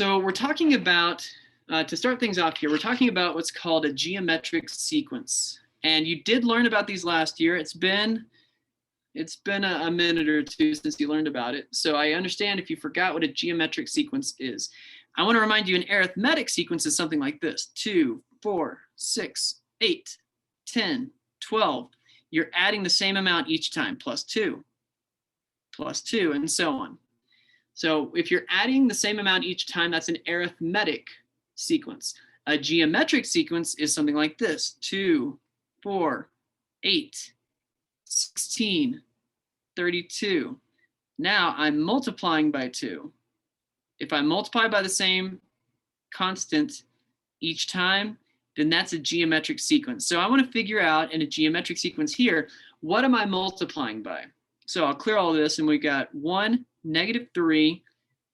So we're talking about, to start things off here, we're talking about what's called a geometric sequence. And you did learn about these last year. It's been a minute or two since you learned about it. So I understand if you forgot what a geometric sequence is. I want to remind you an arithmetic sequence is something like this: 2, 4, 6, 8, 10, 12. You're adding the same amount each time, plus 2, and so on. So if you're adding the same amount each time, that's an arithmetic sequence. A geometric sequence is something like this: 2, 4, 8, 16, 32. Now I'm multiplying by 2. If I multiply by the same constant each time, then that's a geometric sequence. So I want to figure out in a geometric sequence here, what am I multiplying by? So I'll clear all this, and we got 1, -3,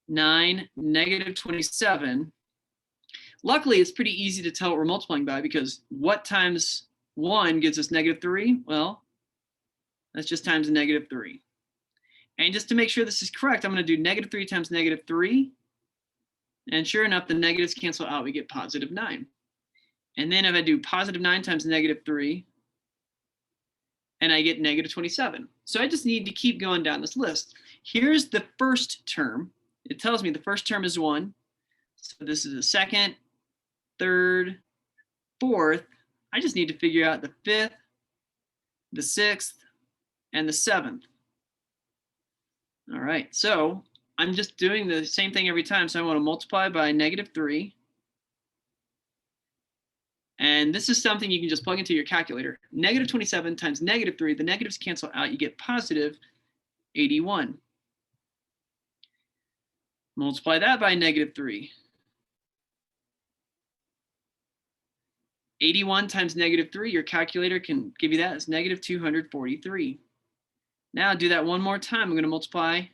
9, -27. Luckily, it's pretty easy to tell what we're multiplying by, because what times 1 gives us -3? Well, that's just times -3. And just to make sure this is correct, I'm going to do -3 times -3. And sure enough, the negatives cancel out. We get +9. And then if I do +9 times -3, and I get -27. So I just need to keep going down this list. Here's the first term. It tells me the first term is 1. So this is the second, third, fourth. I just need to figure out the 5th, the 6th, and the 7th. All right, so I'm just doing the same thing every time. So I want to multiply by -3. And this is something you can just plug into your calculator. -27 times -3, the negatives cancel out, you get +81. Multiply that by -3. 81 times -3, your calculator can give you that as -243. Now do that one more time. I'm going to multiply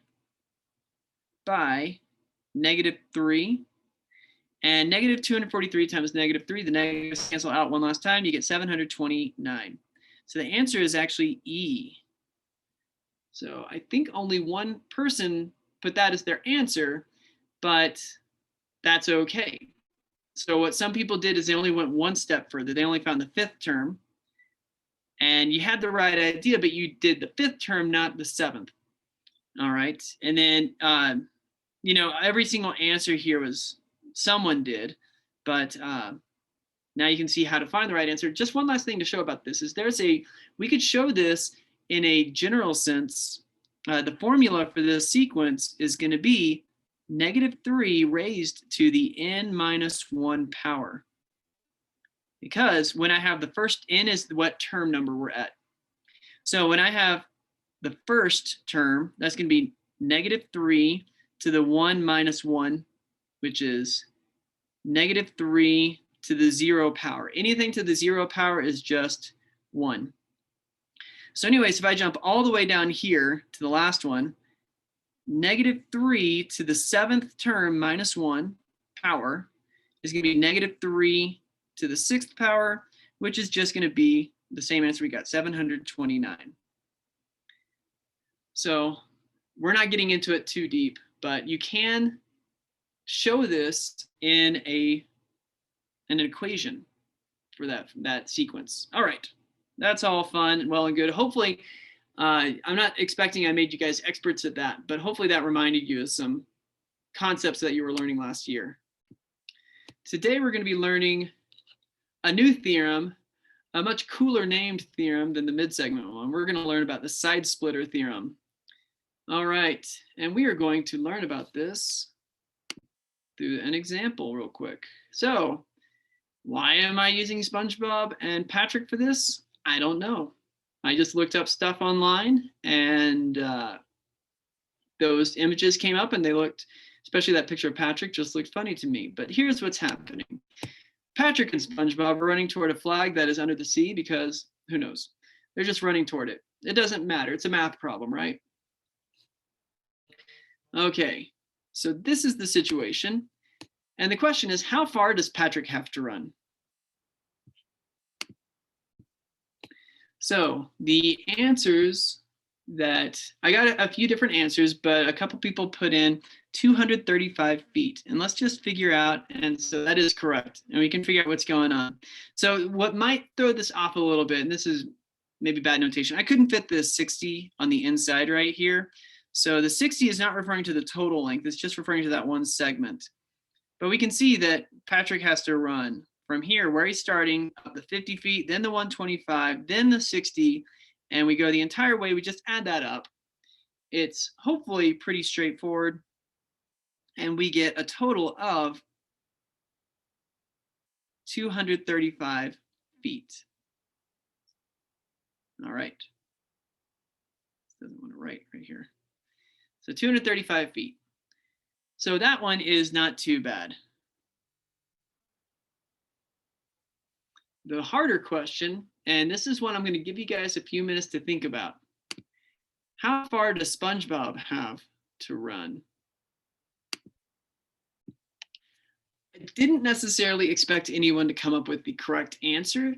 by -3. And -243 times -3, the negatives cancel out one last time, you get 729. So the answer is actually E. So I think only one person put that as their answer, but that's okay. So what some people did is they only went one step further. They only found the 5th term. And you had the right idea, but you did the 5th term, not the 7th. All right. And then, every single answer here was someone did, but now you can see how to find the right answer. Just one last thing to show about this is we could show this in a general sense. The formula for this sequence is going to be -3 raised to the n-1 power. Because when I have the first, n is what term number we're at. So when I have the first term, that's going to be -3 to the 1 - 1, which is -3 to the 0 power. Anything to the 0 power is just 1. So anyways, if I jump all the way down here to the last one, -3 to the 7th term -1 power is going to be -3 to the 6th power, which is just going to be the same answer we got, 729. So we're not getting into it too deep, but you can show this in an equation for that sequence. All right, that's all fun and well and good. Hopefully, I'm not expecting I made you guys experts at that, but hopefully that reminded you of some concepts that you were learning last year. Today we're going to be learning a new theorem, a much cooler named theorem than the mid-segment one. We're going to learn about the side splitter theorem. All right, and we are going to learn about this through an example real quick. So why am I using SpongeBob and Patrick for this? I don't know. I just looked up stuff online, and those images came up, and they looked, especially that picture of Patrick, just looked funny to me. But here's what's happening. Patrick and SpongeBob are running toward a flag that is under the sea because, who knows? They're just running toward it. It doesn't matter. It's a math problem, right? Okay, so this is the situation. And the question is, how far does Patrick have to run? So the answers that, I got a few different answers, but a couple people put in 235 feet. And let's just figure out, and so that is correct. And we can figure out what's going on. So what might throw this off a little bit, and this is maybe bad notation, I couldn't fit the 60 on the inside right here. So the 60 is not referring to the total length, it's just referring to that one segment. But we can see that Patrick has to run from here where he's starting up the 50 feet, then the 125, then the 60, and we go the entire way, we just add that up. It's hopefully pretty straightforward. And we get a total of 235 feet. All right. Doesn't want to write right here. So 235 feet. So that one is not too bad. The harder question, and this is one I'm going to give you guys a few minutes to think about. How far does SpongeBob have to run? I didn't necessarily expect anyone to come up with the correct answer,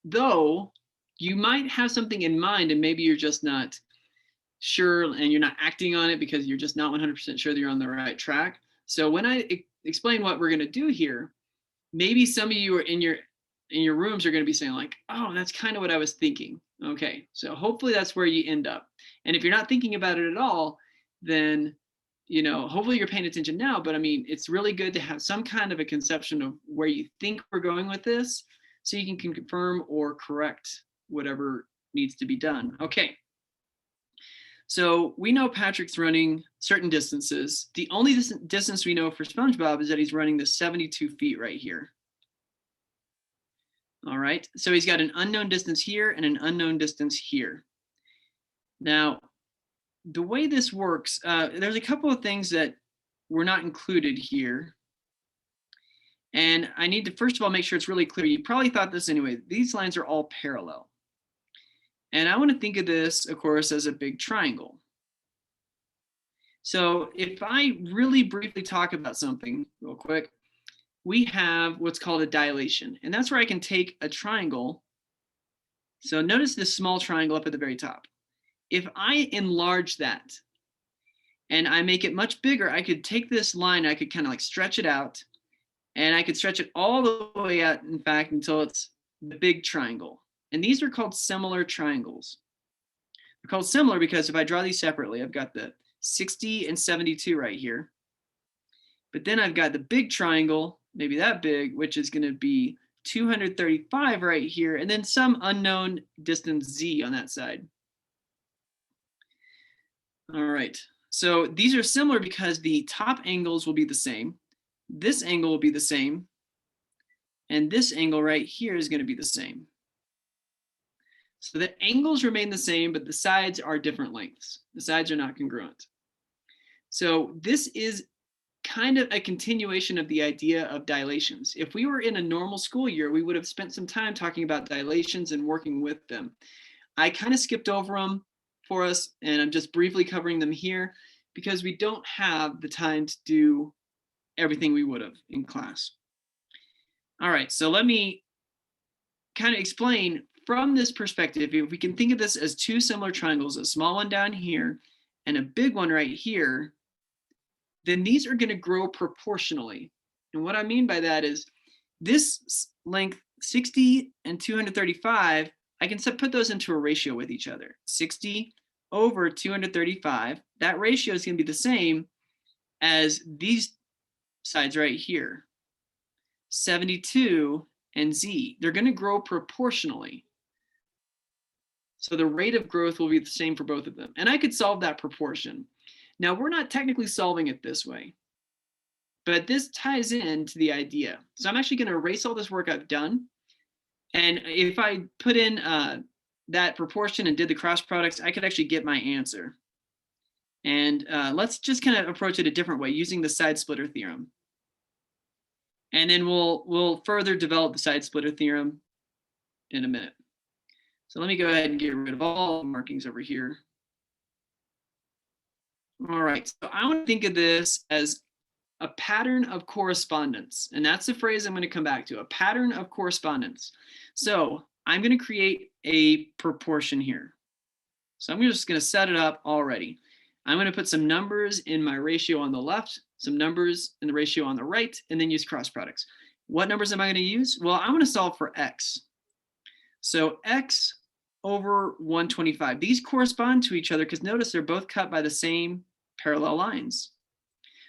though you might have something in mind and maybe you're just not sure and you're not acting on it because you're just not 100% sure that you're on the right track. So when I explain what we're going to do here, maybe some of you are in your rooms are going to be saying like, oh, that's kind of what I was thinking. Okay, so hopefully that's where you end up. And if you're not thinking about it at all, then hopefully you're paying attention now, but I mean, it's really good to have some kind of a conception of where you think we're going with this so you can confirm or correct whatever needs to be done. Okay. So we know Patrick's running certain distances. The only distance we know for SpongeBob is that he's running the 72 feet right here. All right, so he's got an unknown distance here and an unknown distance here. Now, the way this works, there's a couple of things that were not included here. And I need to, first of all, make sure it's really clear. You probably thought this anyway. These lines are all parallel. And I want to think of this, of course, as a big triangle. So if I really briefly talk about something real quick, we have what's called a dilation. And that's where I can take a triangle. So notice this small triangle up at the very top. If I enlarge that and I make it much bigger, I could take this line, I could kind of like stretch it out, and I could stretch it all the way out, in fact, until it's the big triangle. And these are called similar triangles. They're called similar because if I draw these separately, I've got the 60 and 72 right here. But then I've got the big triangle, maybe that big, which is going to be 235 right here, and then some unknown distance z on that side. All right, so these are similar because the top angles will be the same. This angle will be the same. And this angle right here is going to be the same. So the angles remain the same, but the sides are different lengths. The sides are not congruent. So this is kind of a continuation of the idea of dilations. If we were in a normal school year, we would have spent some time talking about dilations and working with them. I kind of skipped over them for us, and I'm just briefly covering them here because we don't have the time to do everything we would have in class. All right, so let me kind of explain from this perspective. If we can think of this as two similar triangles, a small one down here and a big one right here, then these are going to grow proportionally. And what I mean by that is this length 60 and 235, I can put those into a ratio with each other. 60 over 235, that ratio is going to be the same as these sides right here. 72 and z, they're going to grow proportionally. So the rate of growth will be the same for both of them. And I could solve that proportion. Now, we're not technically solving it this way, but this ties into the idea. So I'm actually going to erase all this work I've done. And if I put in that proportion and did the cross products, I could actually get my answer. And let's just kind of approach it a different way using the side splitter theorem. And then we'll further develop the side splitter theorem in a minute. So let me go ahead and get rid of all the markings over here. All right, so I want to think of this as a pattern of correspondence. And that's the phrase I'm going to come back to, a pattern of correspondence. So I'm going to create a proportion here. So I'm just going to set it up already. I'm going to put some numbers in my ratio on the left, some numbers in the ratio on the right, and then use cross products. What numbers am I going to use? Well, I'm going to solve for x. So x over 125. These correspond to each other because notice they're both cut by the same parallel lines.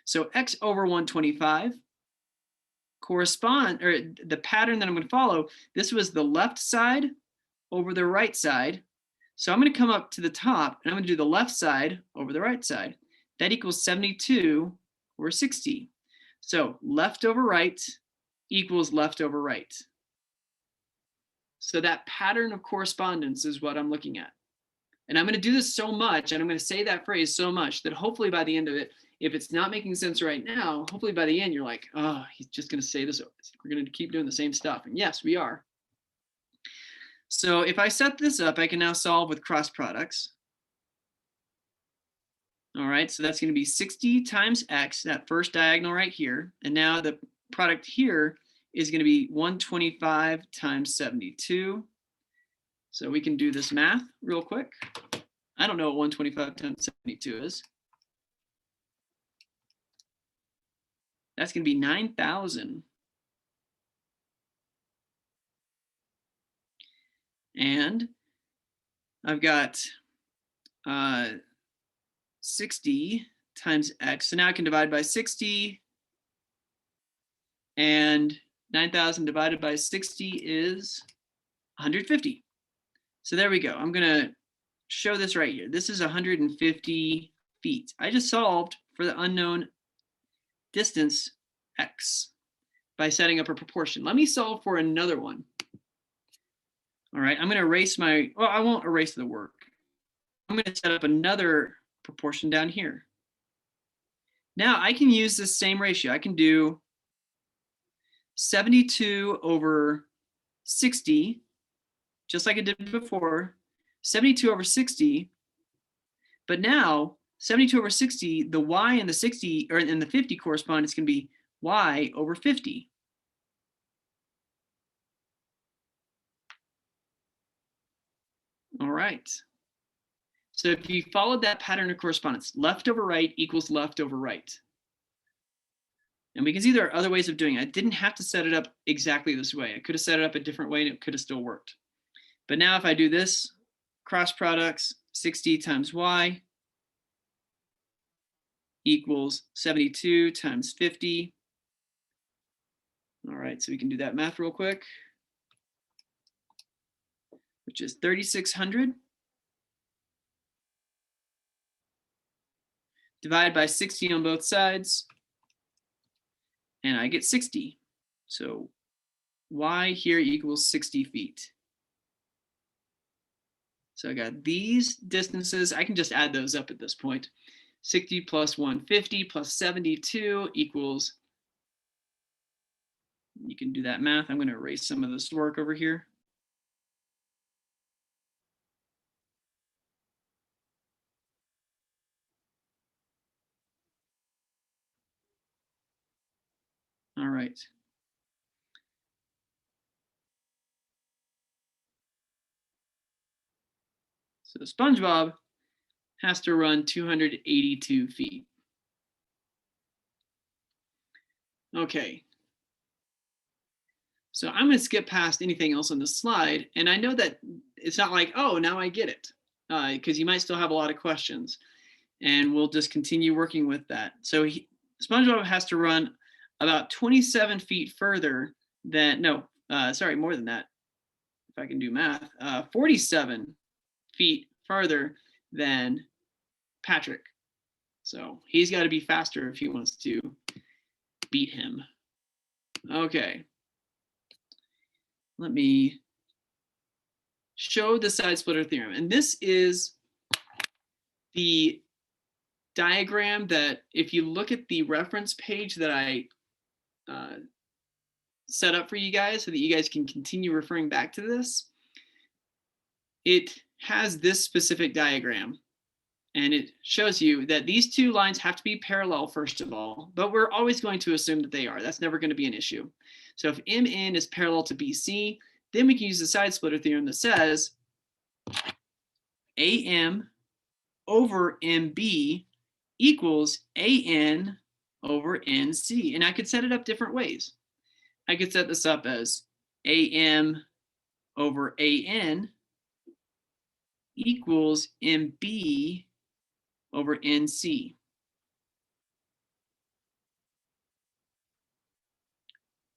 So x over 125 correspond, or the pattern that I'm going to follow, this was the left side over the right side. So I'm going to come up to the top and I'm going to do the left side over the right side. That equals 72 over 60. So left over right equals left over right. So that pattern of correspondence is what I'm looking at. And I'm going to do this so much, and I'm going to say that phrase so much that hopefully by the end of it, if it's not making sense right now, hopefully by the end, you're like, oh, he's just going to say this. We're going to keep doing the same stuff. And yes, we are. So if I set this up, I can now solve with cross products. All right, so that's going to be 60 times x, that first diagonal right here. And now the product here is going to be 125 times 72. So we can do this math real quick. I don't know what 125 times 72 is. That's going to be 9,000. And I've got 60 times x. So now I can divide by 60. And 9,000 divided by 60 is 150. So there we go. I'm going to show this right here. This is 150 feet. I just solved for the unknown distance x by setting up a proportion. Let me solve for another one. All right, I'm going to erase my, well, I won't erase the work. I'm going to set up another proportion down here. Now I can use this same ratio. I can do 72 over 60, just like I did before, 72 over 60. But now 72 over 60, the y and the 60 or in the 50 correspond, it's going to be y over 50. All right. So if you followed that pattern of correspondence, left over right equals left over right. And we can see there are other ways of doing it. I didn't have to set it up exactly this way. I could have set it up a different way and it could have still worked. But now if I do this, cross products, 60 times y equals 72 times 50. All right, so we can do that math real quick, which is 3,600 divided by 60 on both sides. And I get 60. So y here equals 60 feet. So I got these distances. I can just add those up at this point. 60 plus 150 plus 72 equals, you can do that math. I'm going to erase some of this work over here. All right. So SpongeBob has to run 282 feet. Okay. So I'm going to skip past anything else on this slide. And I know that it's not like, oh, now I get it, because you might still have a lot of questions. And we'll just continue working with that. So SpongeBob has to run about 27 feet further than, no, sorry, more than that. If I can do math, 47 feet farther than Patrick. So he's got to be faster if he wants to beat him. Okay. Let me show the side splitter theorem. And this is the diagram that if you look at the reference page that I set up for you guys so that you guys can continue referring back to this, it has this specific diagram. And it shows you that these two lines have to be parallel, first of all, but we're always going to assume that they are. That's never going to be an issue. So if MN is parallel to BC, then we can use the side splitter theorem that says AM over MB equals AN over NC. And I could set it up different ways. I could set this up as AM over AN equals MB over NC.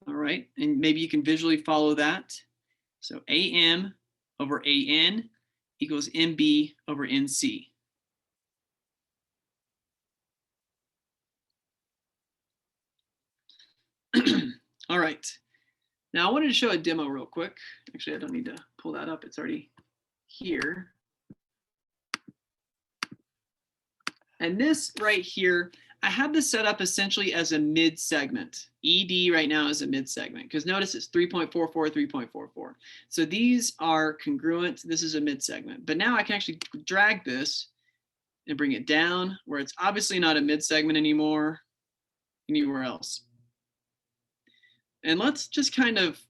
All right, and maybe you can visually follow that. So AM over AN equals MB over NC. All right, now I wanted to show a demo real quick. Actually, I don't need to pull that up, it's already here. And this right here, I have this set up essentially as a mid segment. ED right now is a mid segment because notice it's 3.44, 3.44. So these are congruent. This is a mid segment. But now I can actually drag this and bring it down where it's obviously not a mid segment anymore, anywhere else. And let's just kind of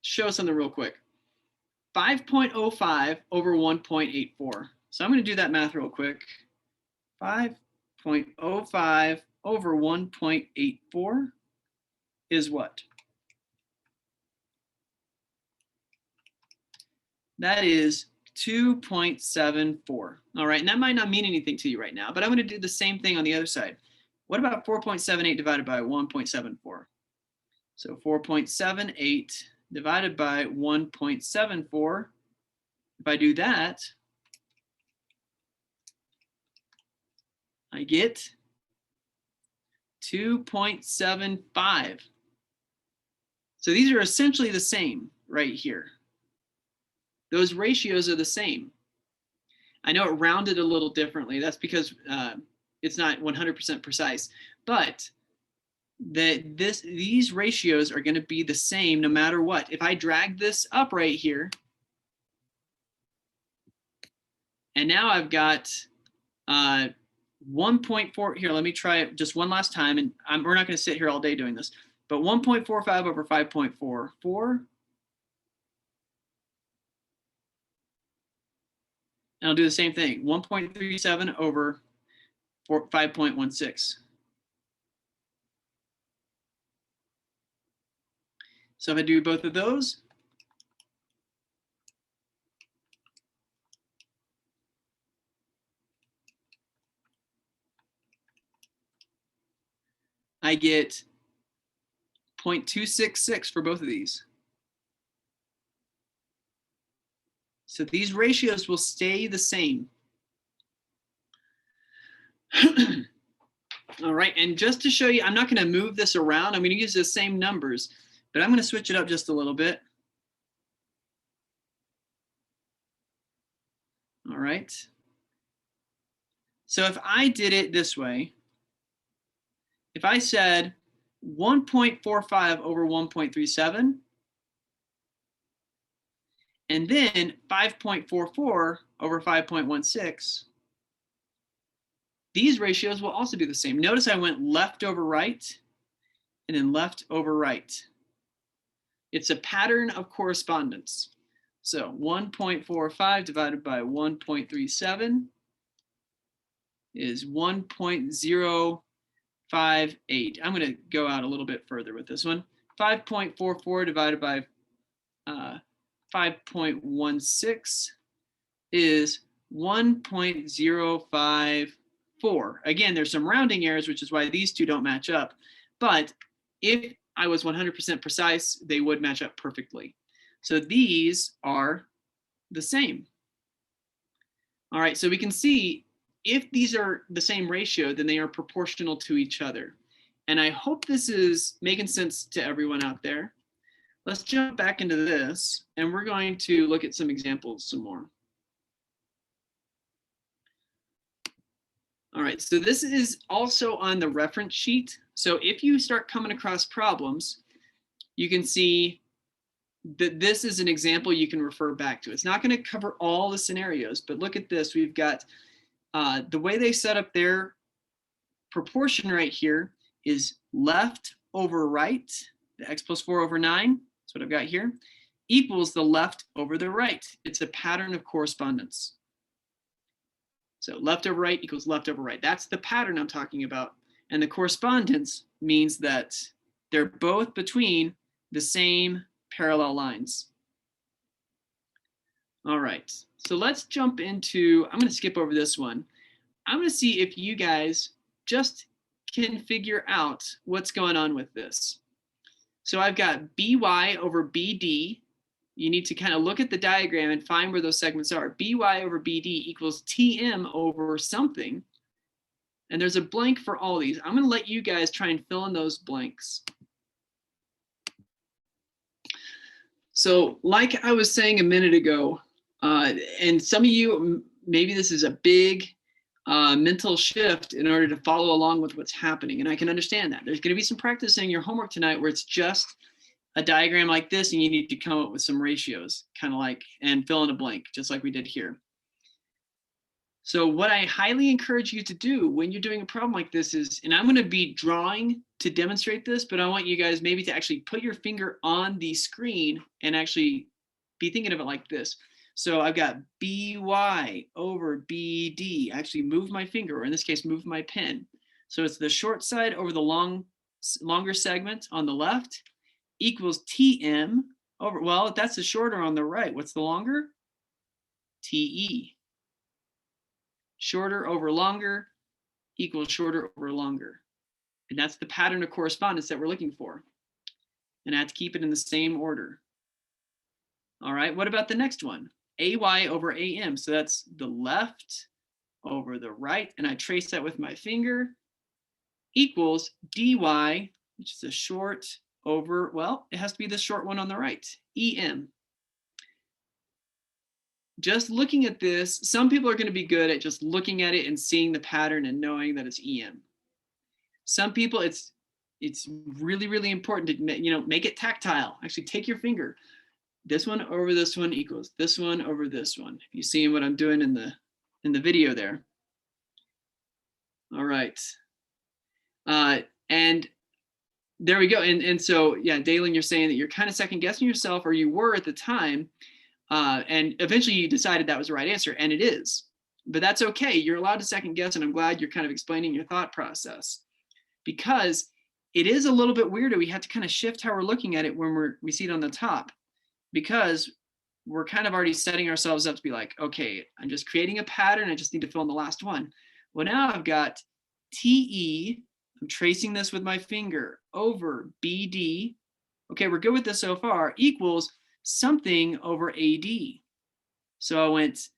show something real quick. 5.05 over 1.84. So I'm going to do that math real quick. 5.05 over 1.84 is what? That is 2.74. All right, and that might not mean anything to you right now, but I'm going to do the same thing on the other side. What about 4.78 divided by 1.74? So 4.78 divided by 1.74. If I do that, I get 2.75. So these are essentially the same right here. Those ratios are the same. I know it rounded a little differently. That's because it's not 100% precise, but these ratios are going to be the same no matter what. If I drag this up right here, and now I've got 1.4 here. Let me try it just one last time, and we're not going to sit here all day doing this. But 1.45 over 5.44, and I'll do the same thing. 1.37 over 5.16. So if I do both of those, I get 0.266 for both of these. So these ratios will stay the same. All right, and just to show you, I'm not going to move this around. I'm going to use the same numbers, but I'm going to switch it up just a little bit. All right. So if I did it this way, if I said 1.45 over 1.37, and then 5.44 over 5.16, these ratios will also be the same. Notice I went left over right and then left over right. It's a pattern of correspondence. So 1.45 divided by 1.37 is 1.058. I'm going to go out a little bit further with this one. 5.44 divided by 5.16 is 1.054. Again, there's some rounding errors, which is why these two don't match up. But if I was 100% precise, they would match up perfectly. So these are the same. All right, so we can see if these are the same ratio, then they are proportional to each other. And I hope this is making sense to everyone out there. Let's jump back into this, and we're going to look at some examples some more. All right, so this is also on the reference sheet. So if you start coming across problems, you can see that this is an example you can refer back to. It's not going to cover all the scenarios, but look at this. We've got the way they set up their proportion right here is left over right, the x plus 4 over 9, that's what I've got here, equals the left over the right. It's a pattern of correspondence. So left over right equals left over right. That's the pattern I'm talking about. And the correspondence means that they're both between the same parallel lines. All right, so let's jump into, I'm going to skip over this one. I'm going to see if you guys just can figure out what's going on with this. So I've got BY over BD. You need to kind of look at the diagram and find where those segments are. BY over BD equals TM over something. And there's a blank for all these. I'm going to let you guys try and fill in those blanks. So like I was saying a minute ago, and some of you, maybe this is a big mental shift in order to follow along with what's happening. And I can understand that. There's going to be some practice in your homework tonight where it's just a diagram like this and you need to come up with some ratios, kind of like, and fill in a blank, just like we did here. So what I highly encourage you to do when you're doing a problem like this is, and I'm going to be drawing to demonstrate this, but I want you guys maybe to actually put your finger on the screen and actually be thinking of it like this. So I've got BY over BD. I actually move my finger, or in this case, move my pen. So it's the short side over the longer segment on the left equals TM over, well, that's the shorter on the right. What's the longer? TE. Shorter over longer equals shorter over longer. And that's the pattern of correspondence that we're looking for. And I have to keep it in the same order. All right, what about the next one? AY over AM. So that's the left over the right. And I trace that with my finger, equals DY, which is a short over, well, it has to be the short one on the right, EM. Just looking at this, some people are going to be good at just looking at it and seeing the pattern and knowing that it's EM. Some people, it's really, really important to make it tactile. Actually, take your finger. This one over this one equals this one over this one. If you see what I'm doing in the video there. All right. And there we go. And so, yeah, Dalen, you're saying that you're kind of second guessing yourself, or you were at the time. And eventually you decided that was the right answer, and it is. But that's okay. You're allowed to second guess, and I'm glad you're kind of explaining your thought process, because it is a little bit weirder. We have to kind of shift how we're looking at it when we see it on the top, because we're kind of already setting ourselves up to be like, okay, I'm just creating a pattern. I just need to fill in the last one. Well, now I've got TE. I'm tracing this with my finger over BD. Okay, we're good with this so far, equals something over AD. So I went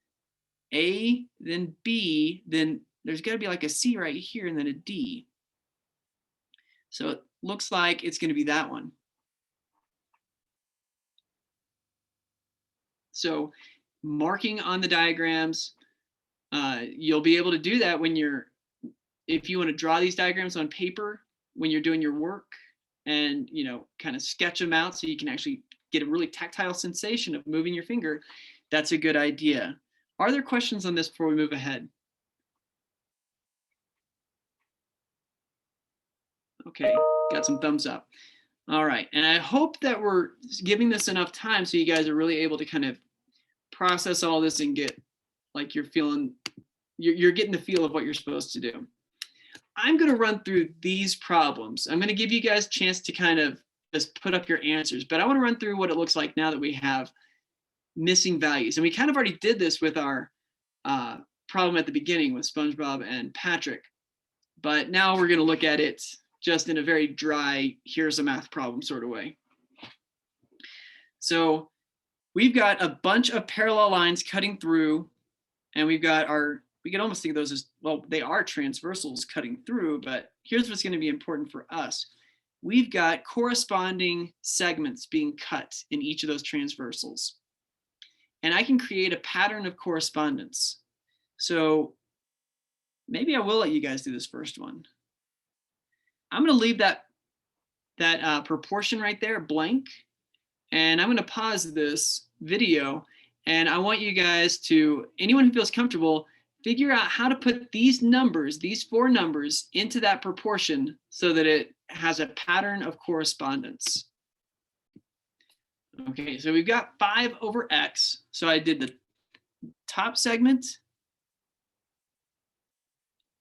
A, then B, then there's got to be like a C right here, and then a D. So it looks like it's going to be that one. So marking on the diagrams, you'll be able to do that when if you want to draw these diagrams on paper when you're doing your work, and kind of sketch them out so you can actually get a really tactile sensation of moving your finger. That's a good idea. Are there questions on this before we move ahead? Okay, got some thumbs up. All right, and I hope that we're giving this enough time so you guys are really able to kind of process all this and get like you're getting the feel of what you're supposed to do. I'm going to run through these problems. I'm going to give you guys a chance to kind of just put up your answers, but I want to run through what it looks like now that we have missing values. And we kind of already did this with our problem at the beginning with SpongeBob and Patrick, but now we're going to look at it just in a very dry, here's a math problem sort of way. So we've got a bunch of parallel lines cutting through, and we can almost think of those as, well, they are transversals cutting through, but here's what's going to be important for us. We've got corresponding segments being cut in each of those transversals. And I can create a pattern of correspondence. So maybe I will let you guys do this first one. I'm going to leave that proportion right there blank. And I'm going to pause this video. And I want you guys to, anyone who feels comfortable, figure out how to put these numbers, these four numbers, into that proportion so that it has a pattern of correspondence. Okay, so we've got 5 over x. So I did the top segment,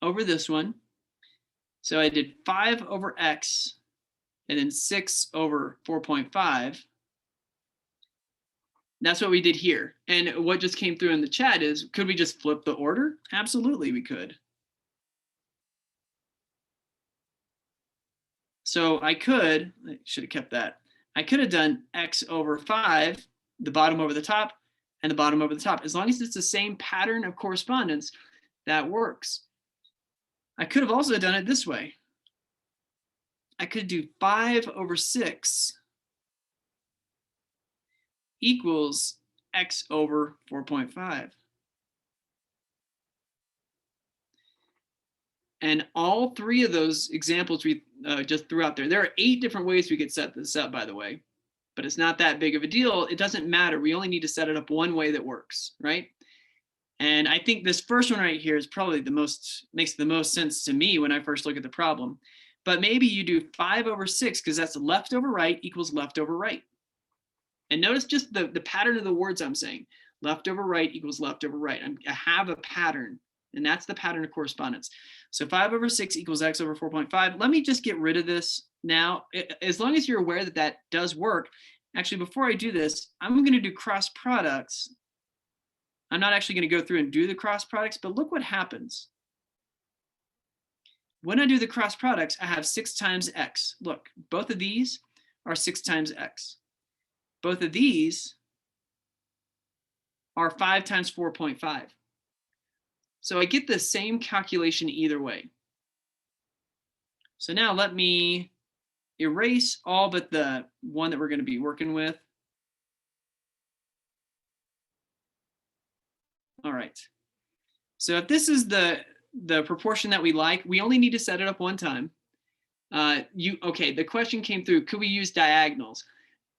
over this one. So I did 5 over x and then 6 over 4.5. That's what we did here. And what just came through in the chat is, could we just flip the order? Absolutely, we could. So I should have kept that. I could have done x over 5, the bottom over the top, and the bottom over the top. As long as it's the same pattern of correspondence, that works. I could have also done it this way. I could do 5 over 6 equals x over 4.5. And all 3 of those examples we just threw out there. There are 8 different ways we could set this up, by the way, but it's not that big of a deal. It doesn't matter. We only need to set it up one way that works, right? And I think this first one right here is probably makes the most sense to me when I first look at the problem. But maybe you do 5 over 6 because that's left over right equals left over right. And notice just the pattern of the words I'm saying. Left over right equals left over right. I have a pattern, and that's the pattern of correspondence. So 5 over 6 equals x over 4.5. Let me just get rid of this now. As long as you're aware that that does work. Actually, before I do this, I'm going to do cross products. I'm not actually going to go through and do the cross products, but look what happens. When I do the cross products, I have 6 times x. Look, both of these are 6 times x. Both of these are 5 times 4.5. So I get the same calculation either way. So now let me erase all but the one that we're going to be working with. All right. So if this is the proportion that we like, we only need to set it up one time. Okay, the question came through, could we use diagonals?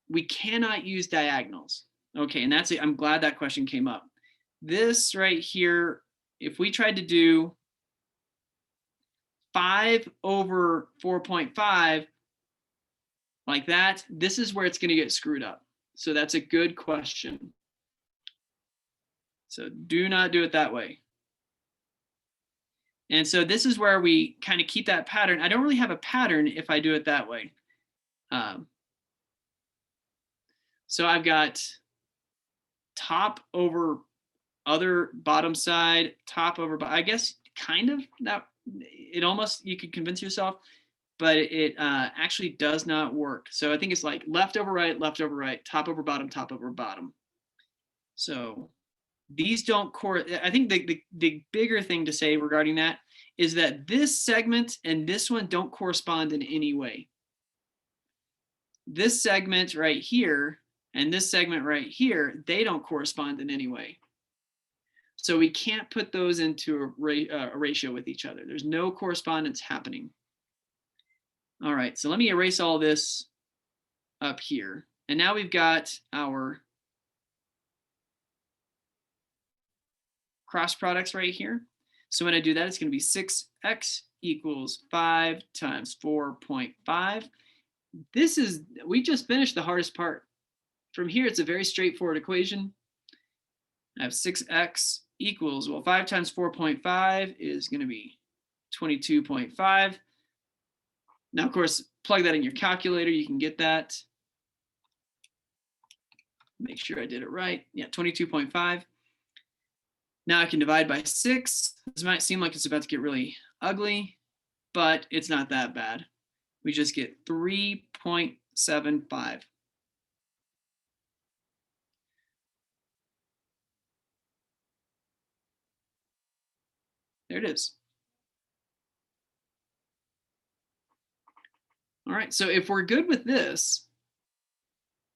We cannot use diagonals. Okay, and that's it. I'm glad that question came up. This right here, if we tried to do 5 over 4.5 like that, this is where it's going to get screwed up. So that's a good question. So do not do it that way. And so this is where we kind of keep that pattern. I don't really have a pattern if I do it that way. So I've got top over other bottom side, top over, I guess kind of that, it almost, you could convince yourself, but it actually does not work. So I think it's like left over right, top over bottom, top over bottom. So these don't I think the bigger thing to say regarding that is that this segment and this one don't correspond in any way. This segment right here and this segment right here, they don't correspond in any way. So we can't put those into a ratio with each other. There's no correspondence happening. All right, so let me erase all this up here. And now we've got our cross products right here. So when I do that, it's going to be 6x equals 5 times 4.5. We just finished the hardest part. From here, it's a very straightforward equation. I have 6x equals, well, 5 times 4.5 is going to be 22.5. Now, of course, plug that in your calculator. You can get that. Make sure I did it right. Yeah, 22.5. Now I can divide by 6. This might seem like it's about to get really ugly, but it's not that bad. We just get 3.75. There it is. All right, so if we're good with this,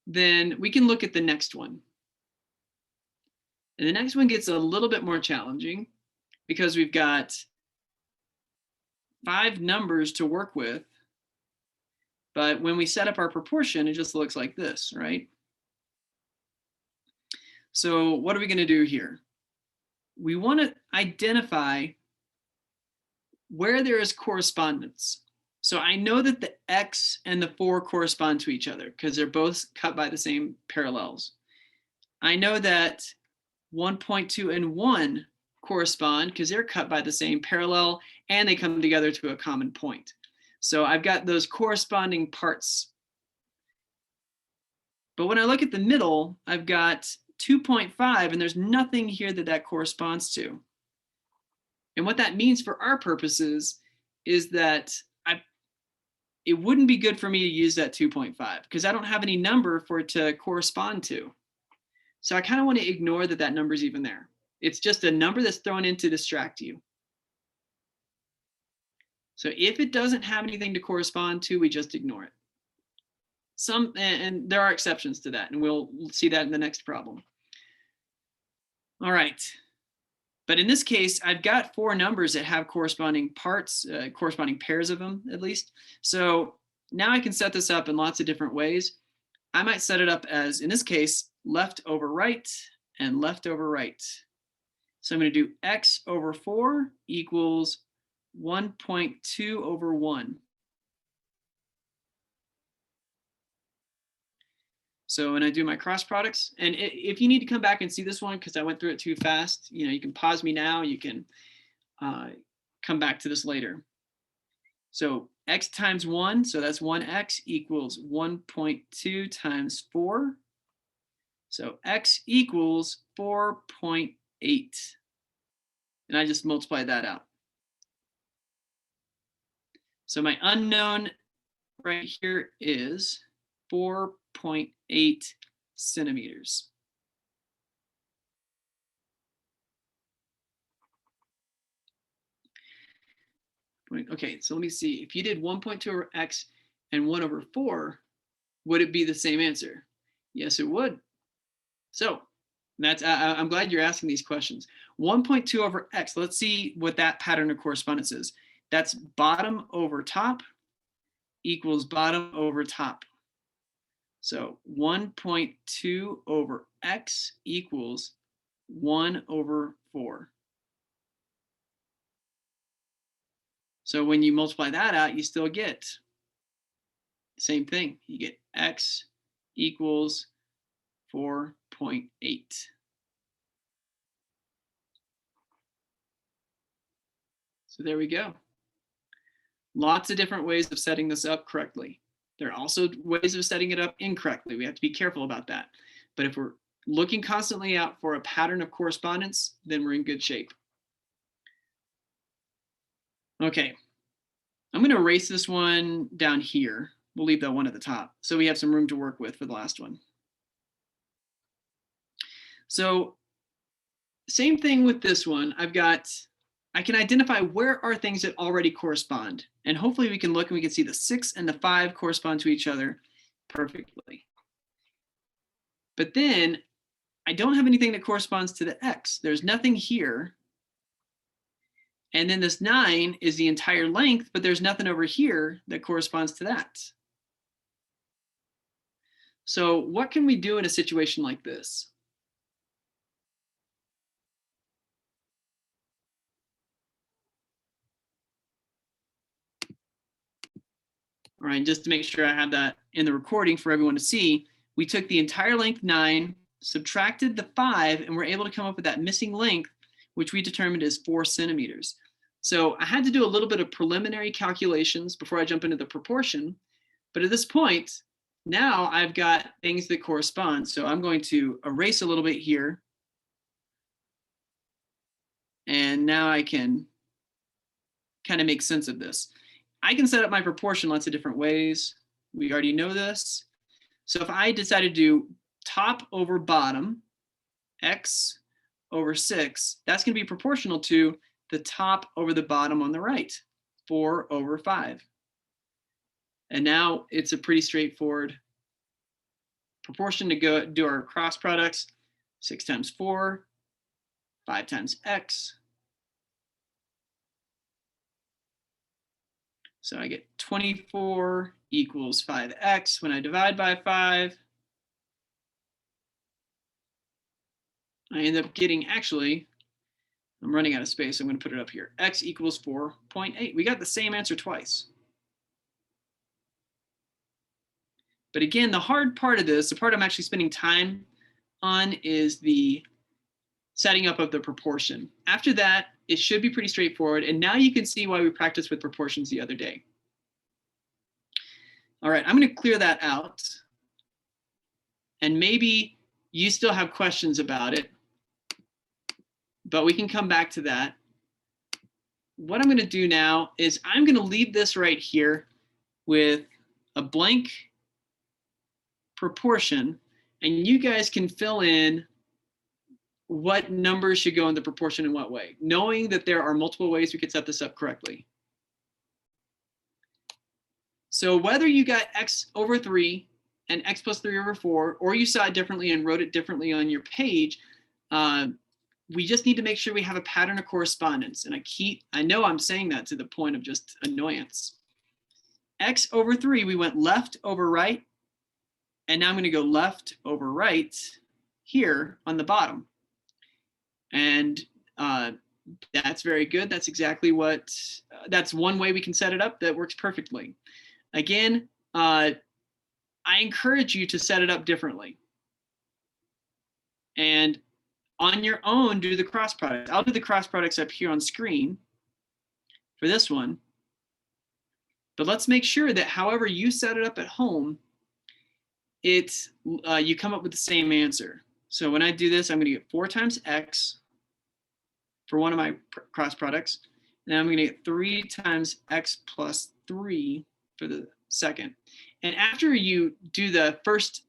then we can look at the next one. And the next one gets a little bit more challenging because we've got 5 numbers to work with. But when we set up our proportion, it just looks like this, right? So what are we going to do here? We want to identify where there is correspondence. So I know that the x and the 4 correspond to each other because they're both cut by the same parallels. I know that 1.2 and 1 correspond because they're cut by the same parallel and they come together to a common point. So I've got those corresponding parts. But when I look at the middle, I've got 2.5 and there's nothing here that corresponds to. And what that means for our purposes is that it wouldn't be good for me to use that 2.5 because I don't have any number for it to correspond to. So I kind of want to ignore that number is even there. It's just a number that's thrown in to distract you. So if it doesn't have anything to correspond to, we just ignore it. And there are exceptions to that, and we'll see that in the next problem. All right. But in this case, I've got 4 numbers that have corresponding parts, corresponding pairs of them at least. So now I can set this up in lots of different ways. I might set it up as, in this case, left over right and left over right. So I'm going to do x over 4 equals 1.2 over 1. So when I do my cross products, and if you need to come back and see this one because I went through it too fast, you can pause me now. You can come back to this later. So x times 1, so that's 1x equals 1.2 times 4. So x equals 4.8. And I just multiply that out. So my unknown right here is 4.8 centimeters. Okay, so let me see. If you did 1.2 over x and 1 over 4, would it be the same answer? Yes, it would. So that's I'm glad you're asking these questions. 1.2 over x, let's see what that pattern of correspondence is. That's bottom over top equals bottom over top. So 1.2 over x equals 1 over 4. So when you multiply that out, you still get the same thing. You get x equals 4.8. So there we go. Lots of different ways of setting this up correctly. There are also ways of setting it up incorrectly. We have to be careful about that. But if we're looking constantly out for a pattern of correspondence, then we're in good shape. Okay, I'm going to erase this one down here. We'll leave that one at the top so we have some room to work with for the last one. So same thing with this one. I can identify where are things that already correspond. And hopefully we can look and we can see the 6 and the 5 correspond to each other perfectly. But then I don't have anything that corresponds to the x. There's nothing here. And then this 9 is the entire length, but there's nothing over here that corresponds to that. So what can we do in a situation like this? All right, just to make sure I have that in the recording for everyone to see, we took the entire length 9, subtracted the 5, and we're able to come up with that missing length, which we determined is 4 centimeters. So I had to do a little bit of preliminary calculations before I jump into the proportion. But at this point, now I've got things that correspond. So I'm going to erase a little bit here. And now I can kind of make sense of this. I can set up my proportion lots of different ways. We already know this. So if I decided to do top over bottom, x over 6, that's going to be proportional to the top over the bottom on the right, 4 over 5. And now it's a pretty straightforward proportion to go do our cross products. 6 times 4, 5 times x. So I get 24 equals 5x when I divide by 5. I end up getting, actually, I'm running out of space. I'm going to put it up here. X equals 4.8. We got the same answer twice. But again, the hard part of this, the part I'm actually spending time on, is the setting up of the proportion. After that, it should be pretty straightforward. And now you can see why we practiced with proportions the other day. All right, I'm going to clear that out. And maybe you still have questions about it, but we can come back to that. What I'm going to do now is I'm going to leave this right here with a blank proportion, and you guys can fill in what numbers should go in the proportion in what way, knowing that there are multiple ways we could set this up correctly. So whether you got x over 3 and x plus 3 over 4, or you saw it differently and wrote it differently on your page, we just need to make sure we have a pattern of correspondence. And I know I'm saying that to the point of just annoyance. X over 3, we went left over right. And now I'm going to go left over right here on the bottom. And that's very good. That's exactly what, that's one way we can set it up that works perfectly. Again, I encourage you to set it up differently. And on your own, do the cross products. I'll do the cross products up here on screen for this one. But let's make sure that however you set it up at home, you come up with the same answer. So when I do this, I'm going to get 4 times x for one of my cross products. And I'm going to get 3 times x plus 3 for the second. And after you do the first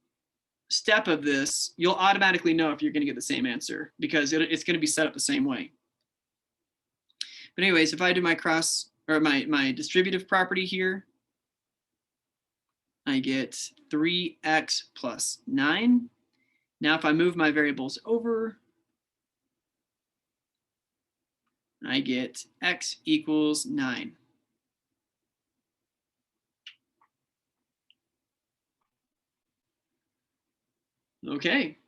step of this, you'll automatically know if you're going to get the same answer because it's going to be set up the same way. But anyways, if I do my my distributive property here, I get 3x plus 9. Now if I move my variables over, I get x equals 9. Okay.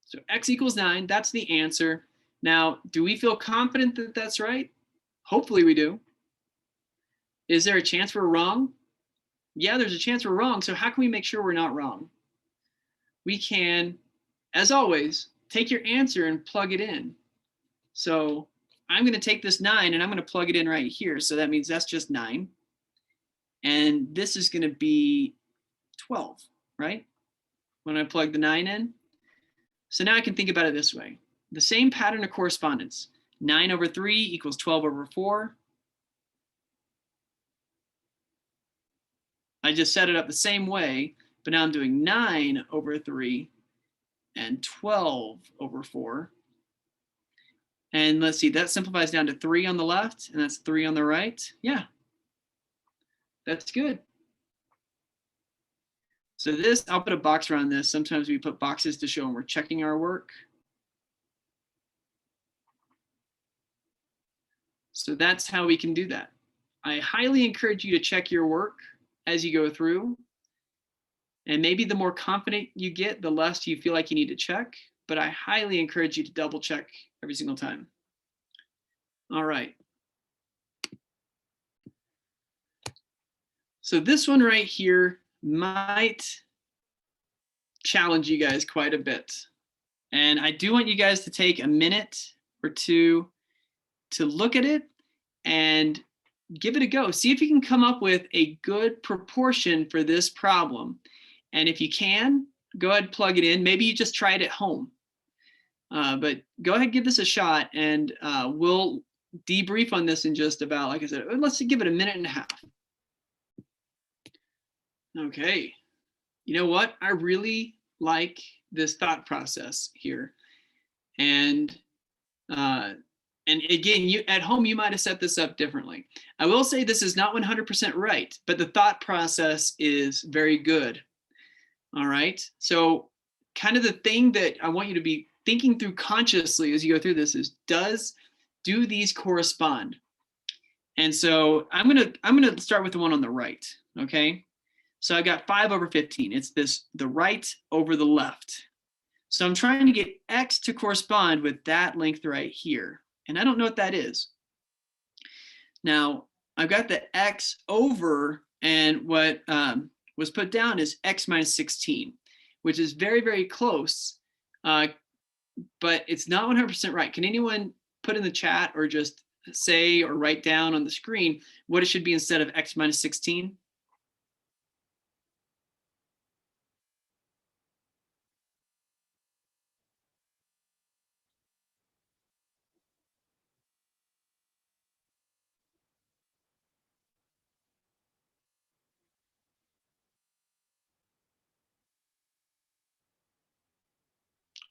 So x equals 9, that's the answer. Now, do we feel confident that that's right? Hopefully we do. Is there a chance we're wrong? Yeah, there's a chance we're wrong. So how can we make sure we're not wrong? We can, as always, take your answer and plug it in. So I'm going to take this 9 and I'm going to plug it in right here. So that means that's just 9. And this is going to be 12, right? When I plug the 9 in. So now I can think about it this way. The same pattern of correspondence. 9 over 3 equals 12 over 4. I just set it up the same way, but now I'm doing 9 over 3 and 12 over 4. And let's see, that simplifies down to 3 on the left, and that's 3 on the right. Yeah, that's good. So this, I'll put a box around this. Sometimes we put boxes to show when we're checking our work. So that's how we can do that. I highly encourage you to check your work as you go through. And maybe the more confident you get, the less you feel like you need to check. But I highly encourage you to double check every single time. All right. So this one right here might challenge you guys quite a bit. And I do want you guys to take a minute or two to look at it and give it a go. See if you can come up with a good proportion for this problem. And if you can, go ahead and plug it in. Maybe you just try it at home. But go ahead and give this a shot, and we'll debrief on this in just about, like I said, let's give it a minute and a half. Okay. You know what? I really like this thought process here. And again, at home, you might have set this up differently. I will say this is not 100% right, but the thought process is very good. All right. So kind of the thing that I want you to be thinking through consciously as you go through this is, do these correspond? And so I'm gonna start with the one on the right. Okay. So I got 5 over 15. It's the right over the left. So I'm trying to get x to correspond with that length right here. And I don't know what that is. Now, I've got the x over, and what was put down is x minus 16, which is very, very close. but it's not 100% right. Can anyone put in the chat or just say or write down on the screen what it should be instead of x minus 16?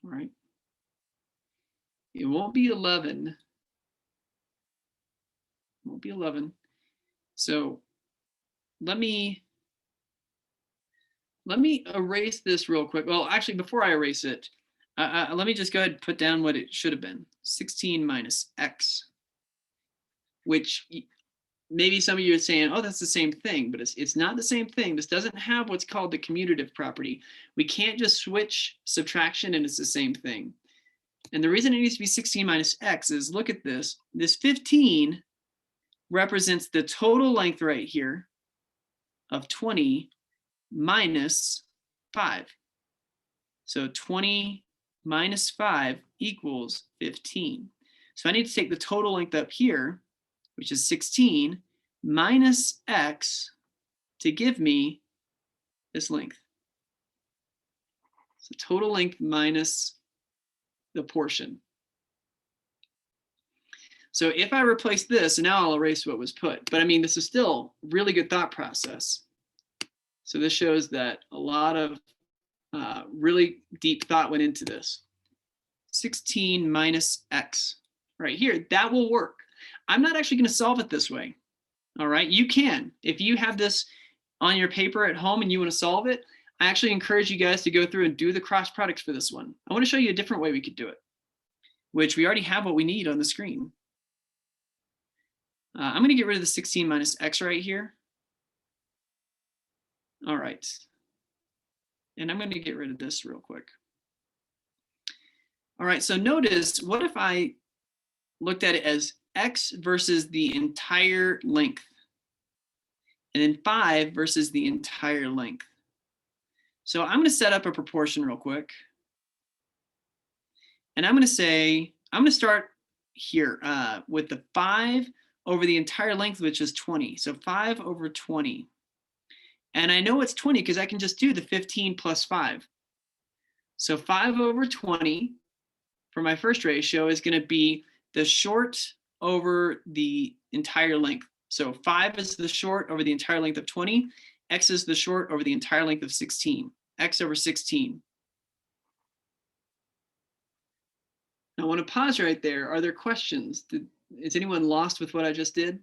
All right. It won't be 11. It won't be 11. So let me erase this real quick. Well, actually, before I erase it, let me just go ahead and put down what it should have been. 16 minus x, which maybe some of you are saying, oh, that's the same thing, but it's not the same thing. This doesn't have what's called the commutative property. We can't just switch subtraction and it's the same thing. And the reason it needs to be 16 minus x is, look at this. This 15 represents the total length right here of 20 minus 5. So 20 minus 5 equals 15. So I need to take the total length up here, which is 16, minus x to give me this length. So total length minus the portion. So if I replace this, and now I'll erase what was put, but I mean, this is still really good thought process. So this shows that a lot of really deep thought went into this. 16 minus x right here, that will work. I'm not actually going to solve it this way. All right, you can. If you have this on your paper at home and you want to solve it, I actually encourage you guys to go through and do the cross products for this one. I want to show you a different way we could do it, which we already have what we need on the screen. I'm going to get rid of the 16 minus x right here. All right. And I'm going to get rid of this real quick. All right, so notice, what if I looked at it as x versus the entire length, and then 5 versus the entire length? So I'm going to set up a proportion real quick. And I'm going to say, I'm going to start here with the 5 over the entire length, which is 20. So 5 over 20. And I know it's 20 because I can just do the 15 plus 5. So 5 over 20 for my first ratio is going to be the short over the entire length. So 5 is the short over the entire length of 20. X is the short over the entire length of 16. X over 16. Now I want to pause right there. Are there questions? Is anyone lost with what I just did?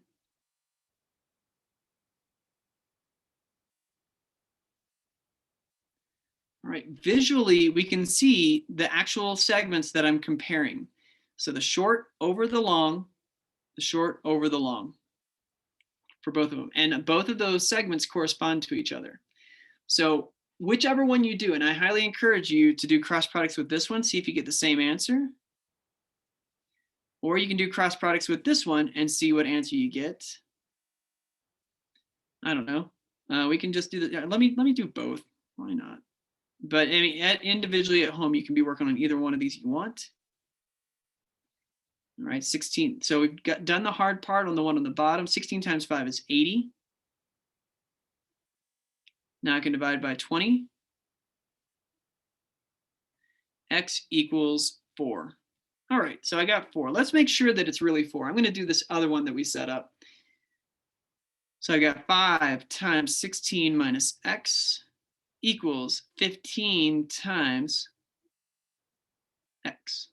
All right, visually, we can see the actual segments that I'm comparing. So the short over the long, the short over the long for both of them. And both of those segments correspond to each other. So whichever one you do, and I highly encourage you to do cross products with this one, see if you get the same answer. Or you can do cross products with this one and see what answer you get. I don't know. We can just do that. Let me do both. Why not? But I mean, individually at home, you can be working on either one of these you want. All right, 16. So we've done the hard part on the one on the bottom. 16 times 5 is 80. Now I can divide by 20. X equals 4. All right, so I got 4. Let's make sure that it's really 4. I'm going to do this other one that we set up. So I got 5 times 16 minus x equals 15 times x.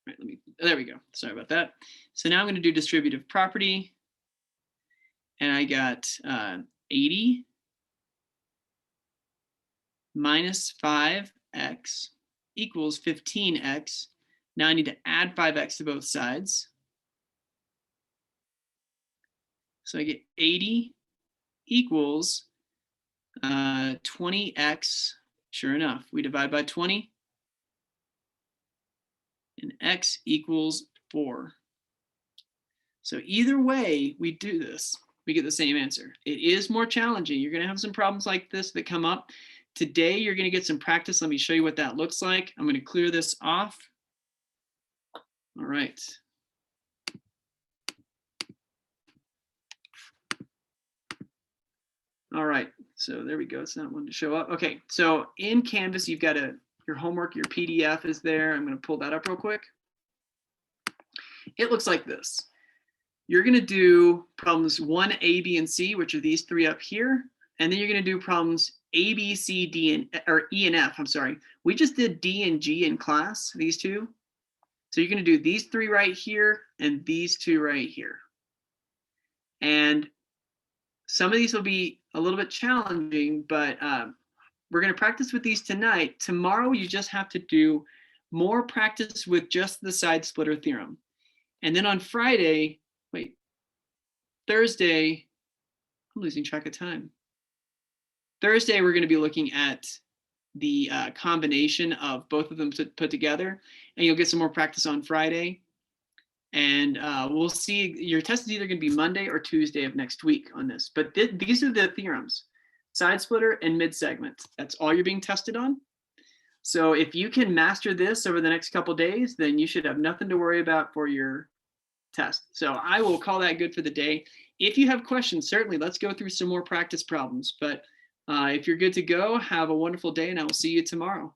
All right, there we go. Sorry about that. So now I'm going to do distributive property. And I got 80 minus 5x equals 15x. Now I need to add 5x to both sides. So I get 80 equals 20x. Sure enough, we divide by 20. And x equals 4. So either way we do this, we get the same answer. It is more challenging. You're going to have some problems like this that come up. Today, you're going to get some practice. Let me show you what that looks like. I'm going to clear this off. All right. All right, so there we go. It's not one to show up. Okay, so in Canvas, you've got your homework, your PDF is there. I'm going to pull that up real quick. It looks like this. You're going to do problems 1, A, B, and C, which are these 3 up here. And then you're going to do problems A, B, C, D, and or E and F. I'm sorry. We just did D and G in class, these 2. So you're going to do these 3 right here and these 2 right here. And some of these will be a little bit challenging, but we're going to practice with these tonight. Tomorrow, you just have to do more practice with just the side splitter theorem. And then on Friday, Thursday, I'm losing track of time. Thursday, we're going to be looking at the combination of both of them put together, and you'll get some more practice on Friday. And we'll see, your test is either going to be Monday or Tuesday of next week on this. But these are the theorems, side splitter and mid segment. That's all you're being tested on. So if you can master this over the next couple of days, then you should have nothing to worry about for your test. So I will call that good for the day. If you have questions, certainly let's go through some more practice problems. But if you're good to go, have a wonderful day, and I will see you tomorrow.